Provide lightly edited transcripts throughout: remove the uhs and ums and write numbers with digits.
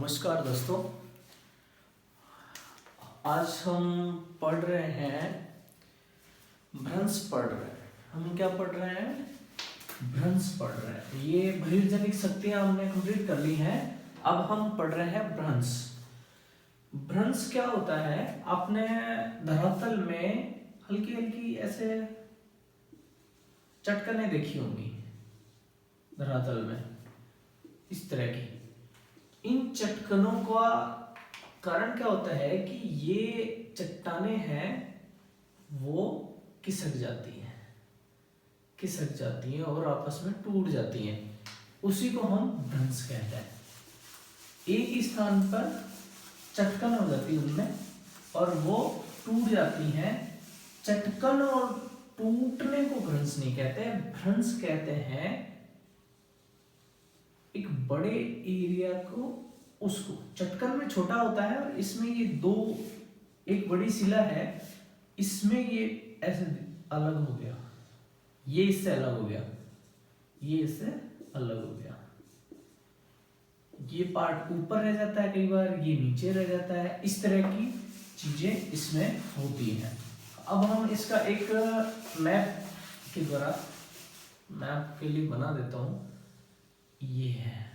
नमस्कार दोस्तों। आज हम पढ़ रहे हैं भ्रंश पढ़ रहे हैं। हम क्या पढ़ रहे हैं? भ्रंश पढ़ रहे हैं। ये बहिर्जनिक शक्तियां हमने कंप्लीट कर ली हैं। अब हम पढ़ रहे हैं भ्रंश। भ्रंश क्या होता है? आपने धरातल में हल्की हल्की ऐसे चटकने देखी होंगी धरातल में, इस तरह की। इन चट्टकनों का कारण क्या होता है कि ये चट्टानें हैं वो खिसक जाती हैं और आपस में टूट जाती हैं। उसी को हम भ्रंश कहते हैं। एक ही स्थान पर चटकन हो जाती है उनमें और वो टूट जाती हैं। चटकन और टूटने को भ्रंश नहीं कहते, भ्रंश कहते हैं एक बड़े एरिया को। उसको चटकन में छोटा होता है और इसमें ये दो, एक बड़ी शिला है, इसमें ये ऐसे अलग हो गया, ये इससे अलग हो गया, ये इससे अलग हो गया। ये पार्ट ऊपर रह जाता है, कई बार ये नीचे रह जाता है। इस तरह की चीजें इसमें होती हैं। अब हम इसका एक मैप के द्वारा मैप के लिए बना देता हूं। ये है,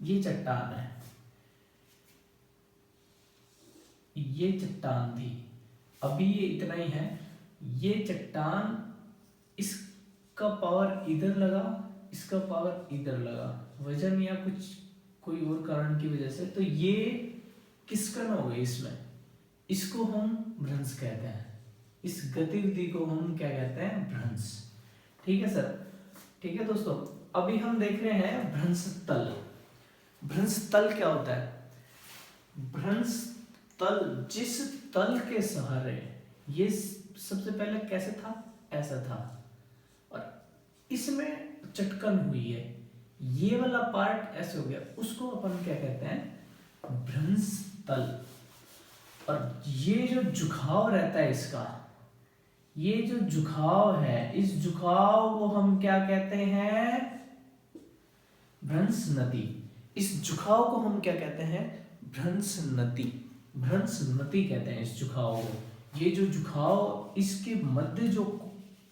ये चट्टान है, ये चट्टान थी, अभी ये इतना ही है। ये चट्टान, इसका पावर इधर लगा, इसका पावर इधर लगा, वजन या कुछ कोई और कारण की वजह से, तो ये खिसकन हो गई इसमें। इसको हम भ्रंश कहते हैं। इस गतिविधि को हम क्या कहते हैं? भ्रंश। ठीक है सर? ठीक है दोस्तों, अभी हम देख रहे हैं भ्रंश तल। भ्रंश तल क्या होता है? भ्रंश तल, जिस तल के सहारे ये सबसे पहले कैसे था? ऐसा था और इसमें चटकन हुई है, ये वाला पार्ट ऐसे हो गया, उसको अपन क्या कहते हैं? भ्रंश तल। और ये जो झुकाव रहता है इसका, ये जो झुकाव है, इस झुकाव को हम क्या कहते हैं? भ्रंश नति। इस झुकाव को हम क्या कहते हैं? भ्रंश नति। भ्रंश नति कहते हैं इस झुकाव को। ये जो झुकाव, इसके मध्य जो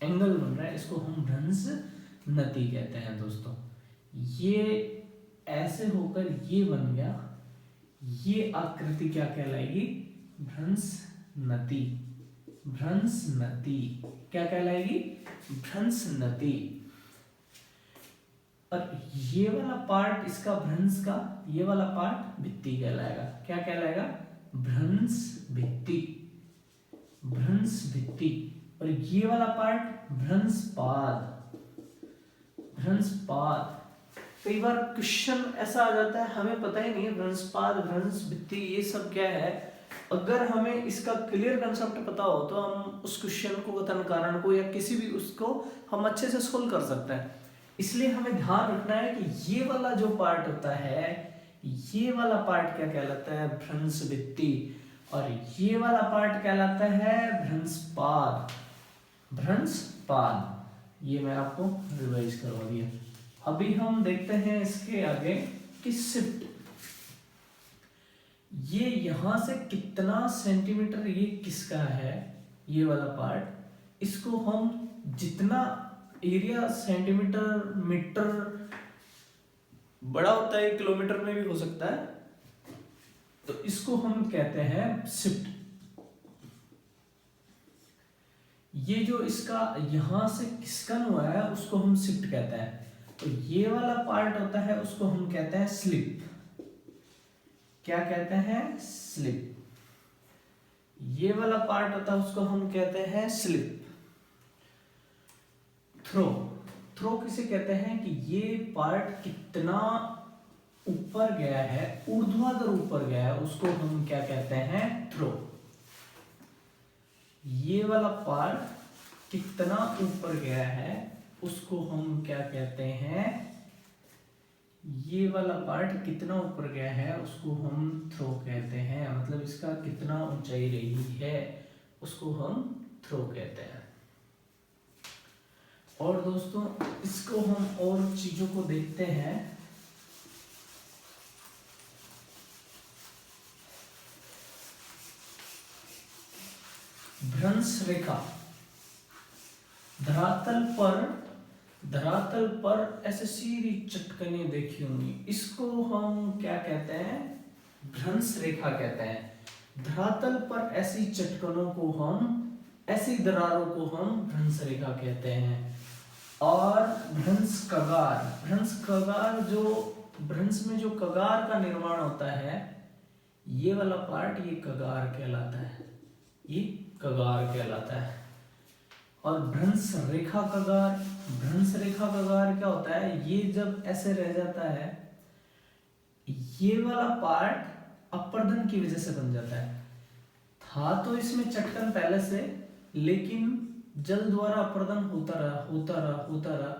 एंगल बन रहा है, इसको हम भ्रंश नति कहते हैं दोस्तों। ये ऐसे होकर ये बन गया, ये आकृति क्या कहलाएगी? भ्रंश नति। भ्रंश नति क्या कहलाएगी? भ्रंश नति। और ये वाला पार्ट इसका भ्रंश का, ये वाला पार्ट भित्ति कहलाएगा। क्या कहलाएगा? भ्रंश भित्ति। भ्रंश भित्ति। और ये वाला पार्ट भ्रंश पाद। भ्रंश पाद। कई बार क्वेश्चन ऐसा आ जाता है, हमें पता ही नहीं है भ्रंश पाद, भ्रंश भित्ति ये सब क्या है। अगर हमें इसका क्लियर कंसेप्ट पता हो तो हम उस क्वेश्चन को, कथन कारण को, या किसी भी उसको हम अच्छे से सोल्व कर सकते हैं। इसलिए हमें ध्यान रखना है कि ये वाला जो पार्ट होता है, ये वाला पार्ट क्या कहलाता है? भ्रंश भित्ति। और ये वाला पार्ट कहलाता है भ्रंश पाद। भ्रंश पाद। ये मैं आपको रिवाइज करवा दिया। अभी हम देखते हैं इसके आगे कि शिफ्ट। ये यहां से कितना सेंटीमीटर ये किसका है? ये वाला पार्ट, इसको हम जितना एरिया सेंटीमीटर, मीटर बड़ा होता है, किलोमीटर में भी हो सकता है, तो इसको हम कहते हैं शिफ्ट। ये जो इसका यहां से खिसकन हुआ है उसको हम शिफ्ट कहते हैं। तो ये वाला पार्ट होता है उसको हम कहते हैं स्लिप। क्या कहते हैं? स्लिप। ये वाला पार्ट होता है उसको हम कहते हैं स्लिप। थ्रो। थ्रो किसे कहते हैं? कि ये पार्ट कितना ऊपर गया है, ऊर्ध्वाधर ऊपर गया है, उसको हम क्या कहते हैं? थ्रो। ये वाला पार्ट कितना ऊपर गया है उसको हम क्या कहते हैं? ये वाला पार्ट कितना ऊपर गया है उसको हम थ्रो कहते हैं। मतलब इसका कितना ऊंचाई रही है उसको हम थ्रो कहते हैं। और दोस्तों इसको हम और चीजों को देखते हैं। भ्रंश रेखा, धरातल पर ऐसे सीधी चटकने देखी होंगी, इसको हम क्या कहते हैं? भ्रंश रेखा कहते हैं। धरातल पर ऐसी चटकनों को हम, ऐसी दरारों को हम भ्रंश रेखा कहते हैं। और भ्रंश कगार, जो भ्रंश में जो कगार का निर्माण होता है, ये वाला पार्ट ये कगार कहलाता है, ये कगार कहलाता है। और भ्रंश रेखा कगार क्या होता है? ये जब ऐसे रह जाता है, ये वाला पार्ट अपर्दन की वजह से बन जाता है। था तो इसमें चटकन पहले से, लेकिन जल द्वारा अपर्दन होता रहा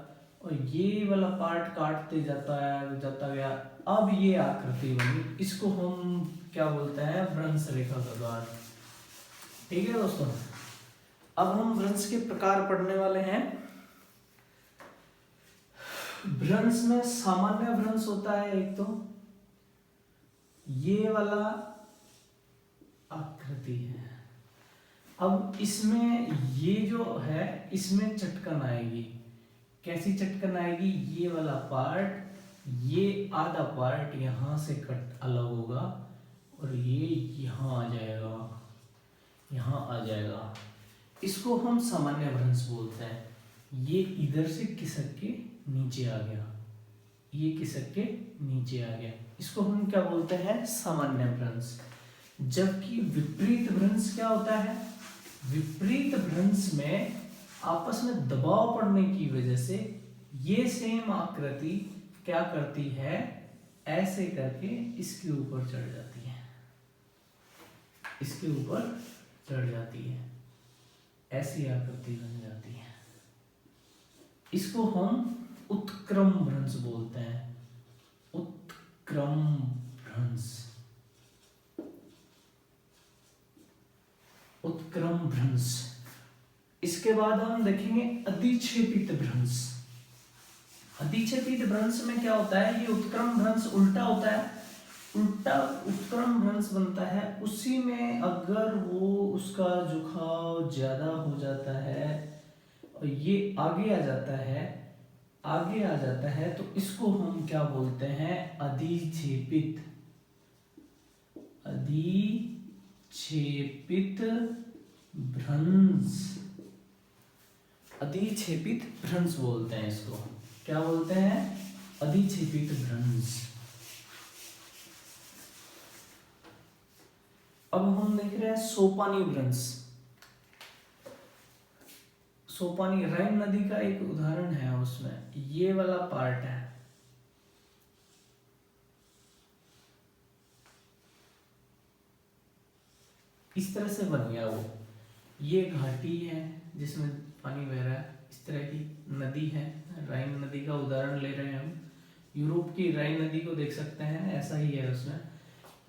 और ये वाला पार्ट काटते जाता गया, अब ये आकृति बनी। इसको हम क्या बोलते हैं? भ्रंश रेखा कगार। ठीक है दोस्तों, अब हम भ्रंश के प्रकार पढ़ने वाले हैं। भ्रंश में सामान्य भ्रंश होता है एक, तो ये वाला आकृति है। अब इसमें ये जो है, इसमें चटकन आएगी। कैसी चटकन आएगी? ये वाला पार्ट, ये आधा पार्ट यहां से कट अलग होगा और ये यहां आ जाएगा। इसको हम सामान्य भ्रंश बोलते हैं। ये इधर से खिसक के नीचे आ गया, ये खिसक के नीचे आ गया, इसको हम क्या बोलते हैं? सामान्य भ्रंश। जबकि विपरीत भ्रंश क्या होता है? विपरीत भ्रंश में आपस में दबाव पड़ने की वजह से ये सेम आकृति क्या करती है? ऐसे करके इसके ऊपर चढ़ जाती है, इसके ऊपर चढ़ जाती है, ऐसी आकृति बन जाती है। इसको हम उत्क्रम भ्रंश बोलते हैं, उत्क्रम भ्रंश, उत्क्रम भ्रंश। इसके बाद हम देखेंगे अधिक्षेपित भ्रंश। अधिक्षेपित भ्रंश में क्या होता है? ये उत्क्रम भ्रंश उल्टा होता है, उल्टा उत्क्रम भ्रंश बनता है। उसी में अगर वो उसका झुकाव ज्यादा हो जाता है और ये आगे आ जाता है, तो इसको हम क्या बोलते हैं? अधिक्षेपित भ्रंश, अधिक्षेपित भ्रंश बोलते हैं इसको। क्या बोलते हैं? अधिक्षेपित भ्रंश। अब हम देख रहे हैं सोपानी भ्रंश। सोपानी राइन नदी का एक उदाहरण है, उसमें ये वाला पार्ट है, इस तरह से बन गया वो। ये घाटी है जिसमें पानी बह रहा है, इस तरह की नदी है, राइन नदी का उदाहरण ले रहे हैं हम। यूरोप की राइन नदी को देख सकते हैं, ऐसा ही है उसमें।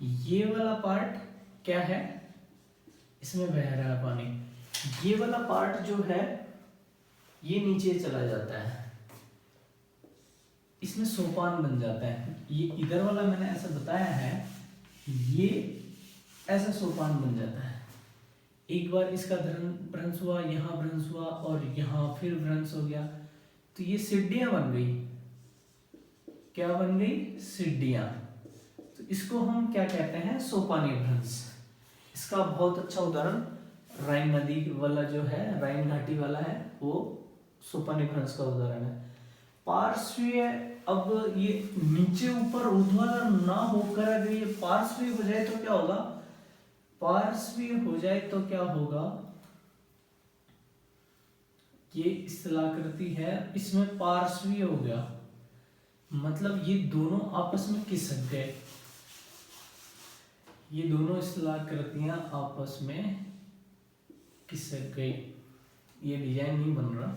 ये वाला पार्ट क्या है? इसमें बह रहा है पानी। ये वाला पार्ट जो है ये नीचे चला जाता है, इसमें सोपान बन जाता है। ये इधर वाला मैंने ऐसा बताया है, ये ऐसा सोपान बन जाता है। एक बार इसका भ्रंश हुआ, यहाँ भ्रंश हुआ और यहाँ फिर भ्रंश हो गया, तो ये सीढ़ियां बन गई। क्या बन गई? सीढ़ियां। तो इसको हम क्या कहते हैं? सोपानी भ्रंश। इसका बहुत अच्छा उदाहरण राइन नदी वाला जो है, राइन घाटी वाला है, वो सोपानी भ्रंश का उदाहरण है। पार्श्वीय, अब ये नीचे ऊपर ऊर्ध्वाधर ना होकर अगर ये पार्श्वीय हो जाए तो क्या होगा? पार्श्वीय हो जाए तो क्या होगा? ये स्थलाकृति है, इसमें पार्श्वीय हो गया, मतलब ये दोनों आपस में खिसक गए। ये दोनों स्थलाकृतियां आपस में खिसक गई। ये डिजाइन नहीं बन रहा,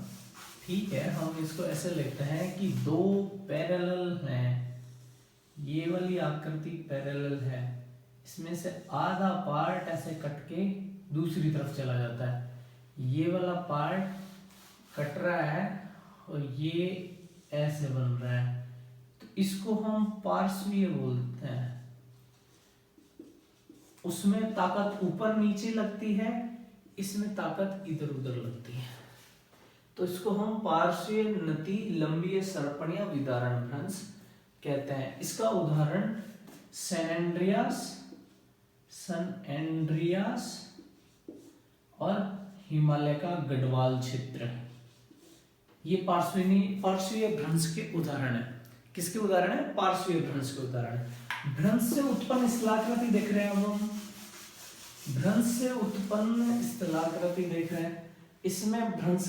ठीक है, हम इसको ऐसे लिखते हैं कि दो पैरेलल हैं, ये वाली आकृति पैरेलल है, इसमें से आधा पार्ट ऐसे कट के दूसरी तरफ चला जाता है, ये वाला पार्ट कट रहा है और ये ऐसे बन रहा है, तो इसको हम पार्श्वीय बोलते हैं। उसमें ताकत ऊपर नीचे लगती है, इसमें ताकत इधर उधर लगती है, तो इसको हम पार्श्वीय नति लंबीय सर्पण या विदारण भ्रंश कहते हैं। इसका उदाहरण सैन एंड्रियास और हिमालय का गढ़वाल क्षेत्र, ये पार्श्वीय भ्रंश के उदाहरण है। किसके उदाहरण है? पार्श्वीय भ्रंश के उदाहरण। भ्रंश से उत्पन्न स्थलाकृति देख रहे हैं अब हम, भ्रंश से उत्पन्न स्थलाकृति देख रहे हैं। इसमें भ्रंश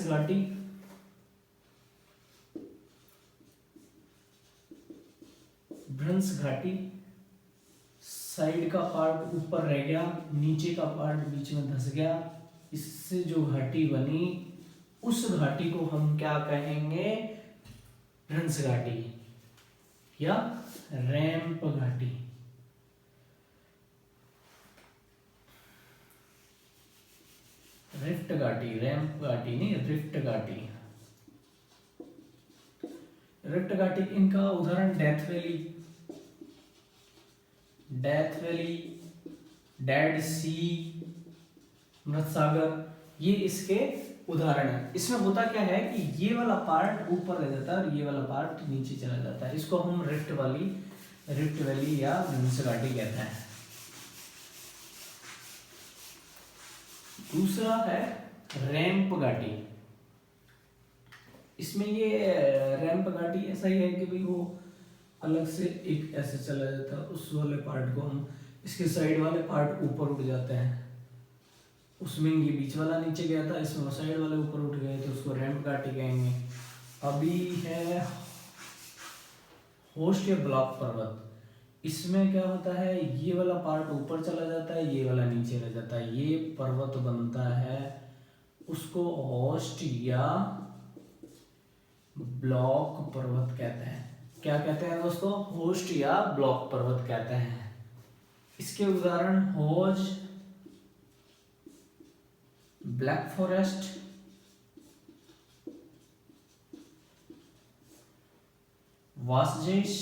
घाटी साइड का पार्ट ऊपर रह गया, नीचे का पार्ट बीच में धंस गया, इससे जो घाटी बनी उस घाटी को हम क्या कहेंगे? भ्रंश घाटी या रैंप घाटी। रिफ्ट घाटी, रैंप घाटी नहीं, रिफ्ट घाटी। रिफ्ट घाटी, इनका उदाहरण डेथ वैली, डेड सी, मृत सागर, ये इसके उदाहरण है। इसमें होता क्या है कि ये वाला पार्ट ऊपर रह जाता है और ये वाला पार्ट नीचे चला जाता है, इसको हम रिफ्ट वैली या भ्रंश घाटी कहते हैं। दूसरा है रैंप घाटी। इसमें ये रैंप घाटी ऐसा ही है कि भाई वो अलग से एक ऐसे चला जाता है, उस वाले पार्ट को हम, इसके साइड वाले पार्ट ऊपर उठ जाते हैं, उसमें ये बीच वाला नीचे गया था, इसमें वो साइड वाले ऊपर उठ गए, तो उसको रैंप घाटी कहेंगे। अभी है होस्ट या ब्लॉक पर्वत। इसमें क्या होता है, ये वाला पार्ट ऊपर चला जाता है, ये वाला नीचे रह जाता है, ये पर्वत बनता है, उसको होस्ट या ब्लॉक पर्वत कहते हैं। क्या कहते हैं दोस्तों? होस्ट या ब्लॉक पर्वत कहते हैं। इसके उदाहरण होज, ब्लैक फॉरेस्ट, वासजेश,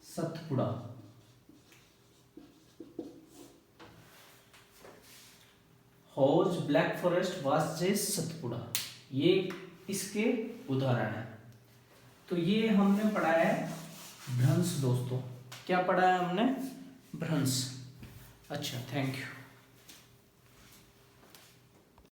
सतपुड़ा। हौज, ब्लैक फॉरेस्ट, वासजेश, सतपुड़ा, ये इसके उदाहरण है। तो ये हमने पढ़ा है भ्रंश दोस्तों। क्या पढ़ा है हमने? भ्रंश। अच्छा, थैंक यू।